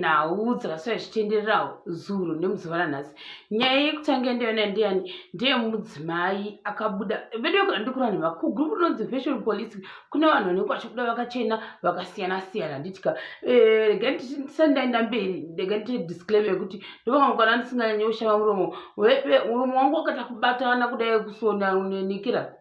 nhau dzakasvika zvichitendererawo zuro nemuzuva ranhasi. Nyaya yekutanga ndiyona ndiani? Ndeye mudzimai akabuda vedu kana ndikura nema kugroup rinonzi Fashion Police. Kune vanhu vanenge vachibuda vakachena vakasiyana siyana. Nditika rega ndisati ndaenda mberi ndega ndite disclaimer yekuti ndovanga mukana ndisinganyanyi kushama muromo muromo wangu wakata kubatana kudai kusona unenikira.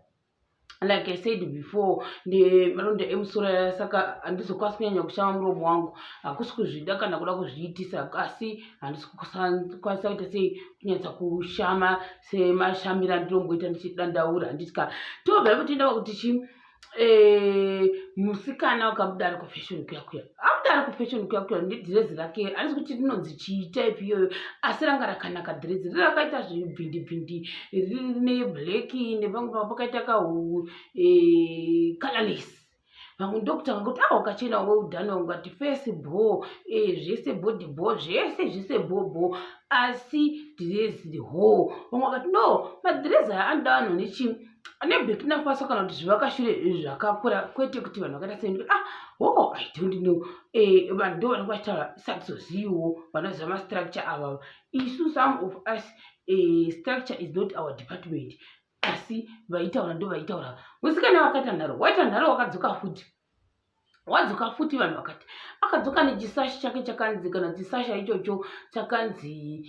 Like I said before, the maronda emusora saka andizokwanisa kunyanya kushama muromo wangu. Hakusi kuzvida kana kuda kuzviitisa asi handisi kukwanisa kuita sei kunyatsa kushama semashamira ndinomboita ndichidandaura. Nditika tobva toenda pakuti musikana wakabuda ari kufashion kuya abuda ari kufashion kuya nedhirezi rake handisi kuti rinonzi chitype iyoyo asi ranga rakanaka dhirezi rakaita zvibhindibhindi rine black nepamwe pakaita colorless. Vamwe ndokutanga kuti wakachena weudhani ungati face ball zvese body ball zvese bobo asi dhirezi ho. Vamwe vakati no madhirezi aya anoda vanhu nechi ane Burkina Faso kana kuti zvivakashure zvakakura kwete kuti vanhu vakaita sei I don't know. Vanhu ndo vanenge vachitaura isatizoziviwo vanoziva mastructure ava. Isu some of us structure is not our department asi vaitaura ndo vaitaura. Musikana wakaita nharo waita nharo wakadzoka futi wadzoka futi vanhu vakati akadzoka nechisashi chake chakanzi kana chisasha ichocho chakanzi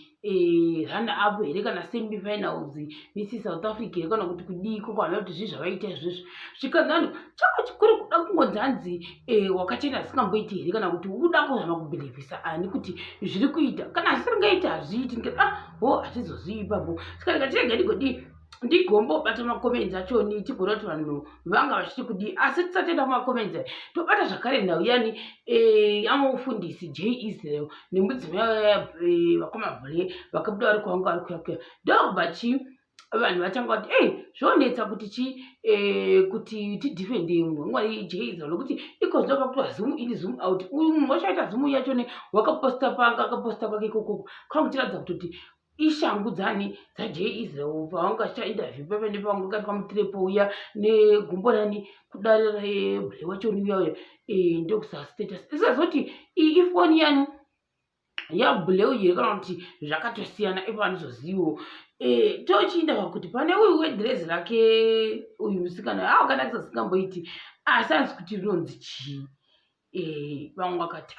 run up here kana semi finals Miss South Africa here kana kuti kudiko kana kuti zvi zvavaita izvozvo zvikanzano chako chikuru kuda kungonzanzi wakachena sikamboiti here kana kuti uda kuzama kubhilivhisa ani kuti zviri kuita kana asingaita azviiti hatizozivi ipapo saka ndikati ndigodi ndigombobata makomenzi achoni tigona kuti vanhu vanga vachiti kudi asi tisatenda makomenzi tobata zvakare nhau yani amufundisi J Israel nemudzimai vakomabhule vakabuda vari kwanga vari kuyakuya ndobachi vanhu vatanga kuti zvonetsa kuti kuti tidhifende munhu wamwari J Israel nokuti ikozva pakuti zoom in zoom out uyu munhu wachaita zoom yachone wakaposta panga akaposta kwake ikoko kana kutiradza kuti ishangu dzani dzaJ Israel pavanga chita interview pepe nepavanga kati pamutirepo uya negumbo rani kudarira bhule wacho uya ndokusa status isazoti ifoni yani yabhule uye kana kuti zvakatosiyana ipo anozozivo tochiinda pakuti pane uyu wedhirezi rake uyu musikana akada kusasingamboiti asi hanzi kuti rinonzi chii. Vamwe vakati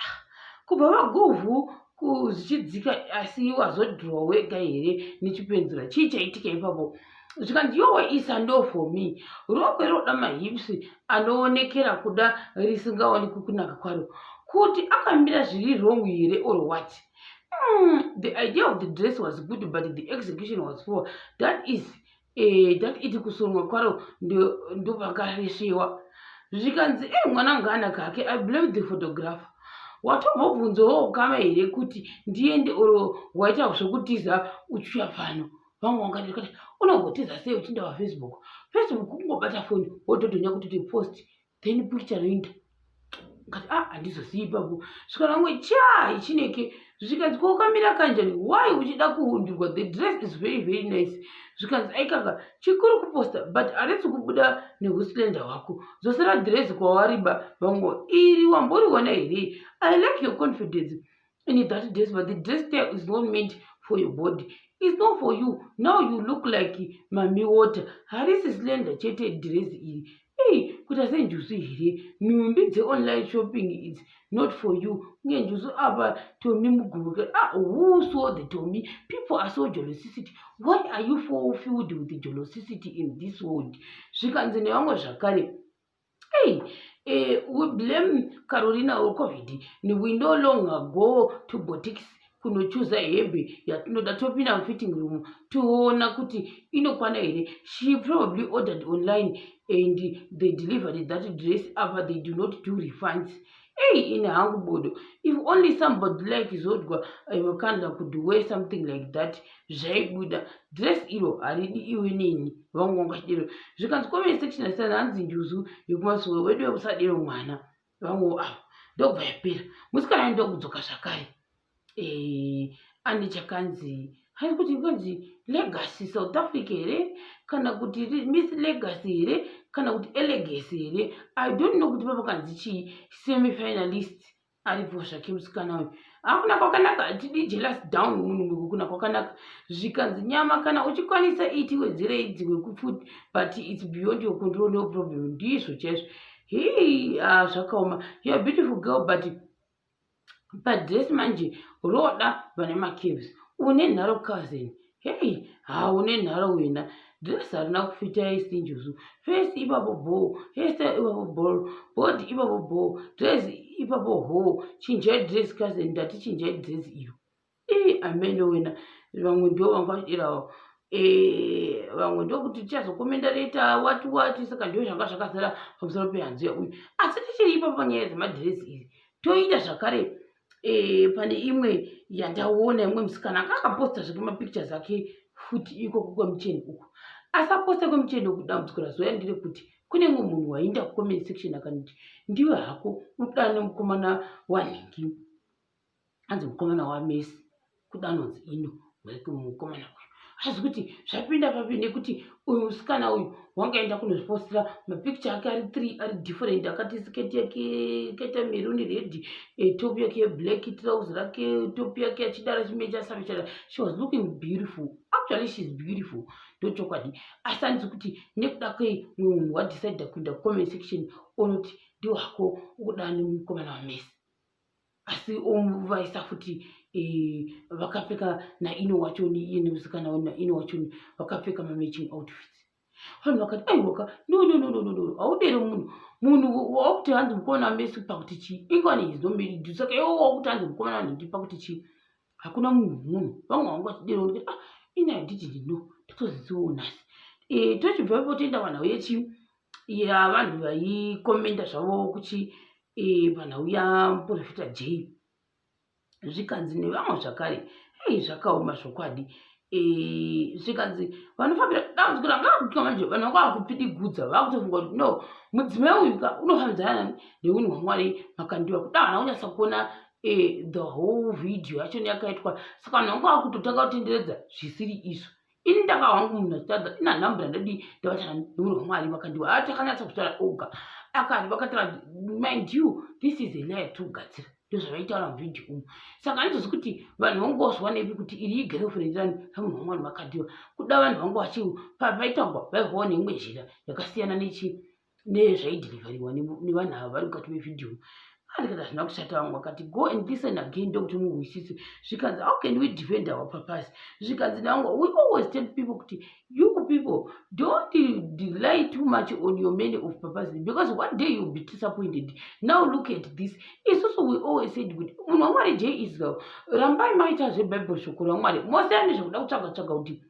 kubva vagovhu kuzvichidzika asi wazodhirowa wega here nechipenzura chii chaitika ipapo zvikanzi yowe isa ndo for me rokwe roda mahipsi anoonekera kuda risingaonekwi kunaka kwaro kuti akamira zviri wrong here or what. The idea of the dress was good but the execution was poor. That iti kusonwa kwaro ndo pakareshewa zvikanzi mwana ngana kake I blame the photographer. Watobvunzawo kama here kuti ndiende oro waita zvokutiza uchiuya pano. Vamwe vangati unongotiza sei uchienda paFacebook kungobata foni wototonya kuti post then picture yoinda ngati handizozivi ipapo svikana mwe ichineke zvikanzi kokamira kanjani why uchida kuundirwa the dress is very very nice zvikanzi aikanga chikuru kuposta but haretsi kubuda nehuslenda hwako zvosera dress kwawariba vamwe iri wamboriwana here. I like your confidence in that dress but the dress style is not meant for your body. It's not for you. Now you look like mami water. Harisi slender chete dress iri. Kuta senjusu here. Nhumbi dze online shopping is not for you. Ngenjusu apa Tommy muguruka. Who saw the Tommy? People are so jealousy. Why are you filled with the jealousy in this world? Zvikanzi nevamwe zvakare. We blame Carolina COVID. We no longer go to boutiques kunochuza hembe yatinoda topinda mufitting room toona kuti inokwana here. She probably ordered online and they delivered that dress after they do not do refunds. In hangu bodo, if only somebody like Zodwa Wakanda could wear something like that, zvaibuda dress iro haridi iwe nini vamwe ngachidero zvikanzi comment section asana hanzi njuzu yekumasoro wedu wekusadero mwana vamwe ndobva yapera musikana ndokudzoka zvakare ane chakanzi hari kuti kanzi legacy South Africa here kana kuti Miss Legacy here kana kuti Elegance here I don't know kuti papa kanzi chi semi finalist aripo zvake musikana uyu hakuna kwakanaka. Atidi jealous down munhu kuna kwakanaka. Zvikanzi nyama kana uchikwanisa wedzere idziwe kufuti, but it's beyond your control, no problem. Ndizvo chaizvo. Hey, zvakaoma. You're a beautiful girl, but dress manje roda vane macaves. Une nharo cousin. Hey, une nharo wena. Dress harina kufita isinjuzu. Face ipapo bo, hairstyle ipapo bo, body ipapo bo, dress ipapo ho. Chinjai dress cousin, ndati chinjai dress iyo. Ameno wena. Vamwe ndo vangashirawo. Vamwe ndo kuti tichazokomenda later wati saka ndio zvanga zvakazara pamusoro pehanzu uyu. Asi tichiri ipapo panyaya dzemadress idzi. Toita zvakare pane imwe yandaona imwe musikana akaposta zvake mapictures ake futi ikoko kwemucheni uku. Asaposta kwemucheni uku dambudziko razoya ndire kuti kune mumwe munhu wainda kucomment section akanoti ndiwe hako udane mukomana wanhingi, anzi mukomana waMessi kudanonzi ino mukomana uyu. Hazvi kuti zvapinda papi nekuti uyu musikana uyu wangaenda kunozvipostira mapicture ake ari 3 ari different. Akati sketi yake kaita maroon red, top yake black, trouser rake, top yake achidara chimecha savichara. She was looking beautiful. Actually she's beautiful. Ndochokwadi. Asi anzi kuti nekuda kwei munhu wadecide kuenda comment section onoti ndiwe hako udane mukomana waMessi. Asi omuvaisa futi vakapfeka naino wachoni, iye nemusikana naino wachoni vakapfeka matching outfits. Vanhu vakati aiwaka no, haudere munhu wakuti hanzi mukomana waMessi pakuti chi, ingwani is not married. Saka iwo wakuti hanzi mukomana wanhingi pakuti chi, hakuna munhu. Vamwe vangu vachidero kuti ina handiti ndino ndatozidziwo nhasi. Tochibva ipapo toenda panhau vanhu vaikomenda zvavo kuchi panhau yamuprofita J. Zvikanzi nevamwe zvakare zvakaoma zvokwadi. Zvikanzi vanofambira dambudziko ranga manje vanhu vanga vakupidigudza vakutofunga kuti no, mudzimai uyu unofambidzana neunhu hwaMwari makandiwa kuda hana kunyatsa kuona the whole video yacho yakaitwa. Saka vanhu vanga vakutotanga kutenderedza zvisiri izvo. Ini ndanga wangu munhu achitadza ina nhambura ndadi ndavatana neunhu hwaMwari makandiwa takanyatsa kutaura oga akati vakataura mind you this is a lie togadzira. Ndozvavaitaura muvidhio umu. Saka handizvi kuti vanhu vangozwa nepi kuti iri igirlfriend rani namunhu wamwari makandiwa. Kuda vanhu vanga vaitaurwa vaihwawo neimwe zhira yakasiyana nezvaidhirivhariwa nevanhu ava vari mukati mevidhio. Andikati hazvina kushata vamwe vakati go and listen again ndokuti muhwisise. Zvikanzi how can we defend our purpose? Zvikanzi navamwe we always tell people kuti you people don't rely too much on your men of purpose because one day you'll be disappointed. Now look at this. It's also we always said kuti munhu wamwari J Israel rambai maita zveBible shoko raMwari mosiyana nezvekuda kutsvaga kuti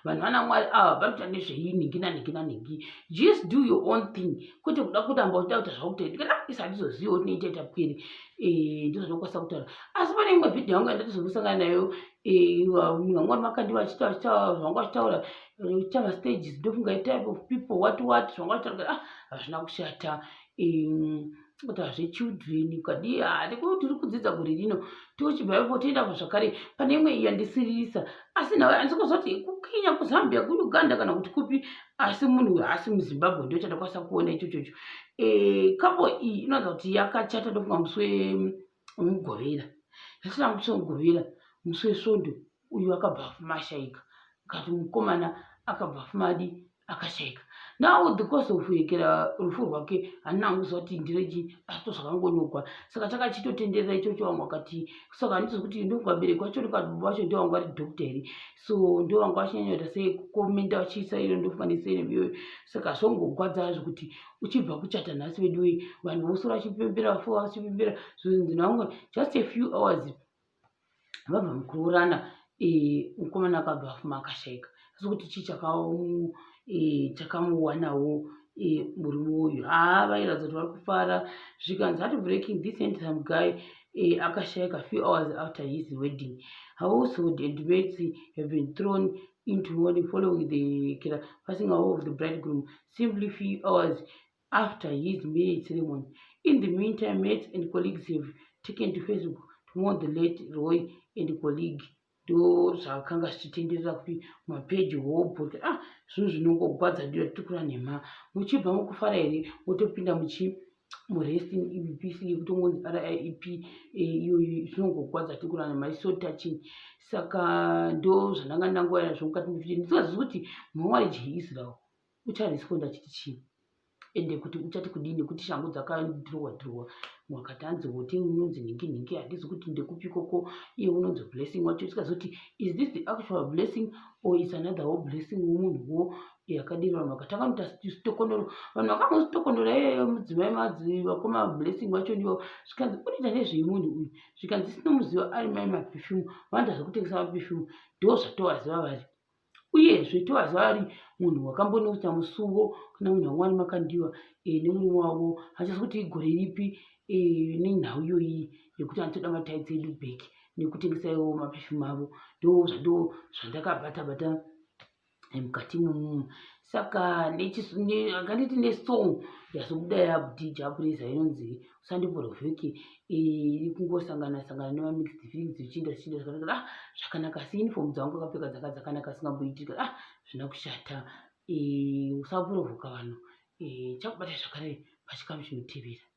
vanhu vana Mwari vari kuita nezveinhingi. Just do your own thing. Kwete kuda kutamba uta kuti zvakuita ndikada isa handizoziva kuti noita tapwiri ndizvo ndokwanisa kutaura. Asi pane imwe vhidhio yangu yandatozosangana nayo munhu wamwari makandiwa achitaura zvanga achitaura chamastages ndofunga type of people what zvanga achitaura hazvina kushata. Kuti hazvechildren kadi tiri kudzidza gore rino tochibva ipapo toenda zvakare pane imwe iyo yandisiririsa. Asi nawe handikozoti kuKenya kuZambia kuUganda kana kuti kupi, asi munhu haasi muZimbabwe ndio chandakwanisa kuona ichocho. Couple iyi inozi kuti yakachata ndofunga musi wemugovera. Yasina musi wemugovera, musi weSvondo uyu akabva afuma ashaika. Kati mukomana akabva afuma akashaika. Now the course of kuekera rufu rwake handina kuziva kuti ndirechi asi tozvakangonyogwa. Saka takachitotenderera ichocho vamwe vakati saka handizvi kuti ndokuvabereki vacho rikababa vacho ndio vanga vari dhokta here. So ndio vanga vachinyanyoita sei kukomenda vachiisa iro ndofunga nesei nebiyo. Saka zvongogwadza hazvo kuti uchibva kuchata nhasi vedu wei vanhu vosora vachipembera vafuwa vachipembera zvinzi navamwe just a few hours vabva mukuroorana mukomana akabva afuma akashaika. Asi kuti chii chakamuwanawo murume uyu vairatidza kuti vari kufara. Zvikanzi heart breaking this handsome guy akashaika few hours after his wedding. Household and mates have been thrown into mourning following the passing away of the bridegroom simply few hours after his marriage ceremony. In the meantime, mates and colleagues have taken to Facebook to mourn the late Roy and colleague. Ndo zvakanga zvichitenderera kuti mapeji hope kuti zvinhu zvinongogwadza ndiro tikura nhema. Muchibva mukufara here motopinda muresting epc yekuti ungonzi RIEP iyoyo zvinongokwadza tikurana maiso touching. Saka ndo zvandanga ndangoya nazvo mukati mevhidhiyo ndisingazivi kuti mumarriage yeIsrael ucharesponda chiti chii ende kuti uchati kudini kuti shangu dzakadhirwa wakati hanzi wote unonzi nhingi hadizi kuti ndekupi koko iye unonzi blessing wacho isingazivi kuti is this the actual blessing or is another blessing womunhuwo yakadini. Vanhu vakatanga kuita sitokonoro, vanhu vakangositokondora mudzimai vakoma blessing wacho ndiwo zvikanzi unoita nezveimunhu uyu zvikanzi sinomuziva ari mai mapefyumu vanoita zvekutengesa mapefyumu ndo zvatovaziva vari uyezve tovaziva vari munhu wakambonoita musuwo kana munhu wamwari makandiwa nemurume wavo hachazi kuti igore ripi nenhau iyoyi yekuti anotoda mataidzi edu bheki nekutengesa iwo mapefyumu avo ndo zvandakabata mukati mumu. Saka nganditi nesong yazobuda yabdj apureza inonzi usandiporovheki iri kungosangana nemamixed feelings zvichiinda zvakanaka asi uniform dzangu akapfeka dzakanaka asingamboitika zvina kushata usapurovhoka vanhu chakubata zvakare pachikamu chinotevera.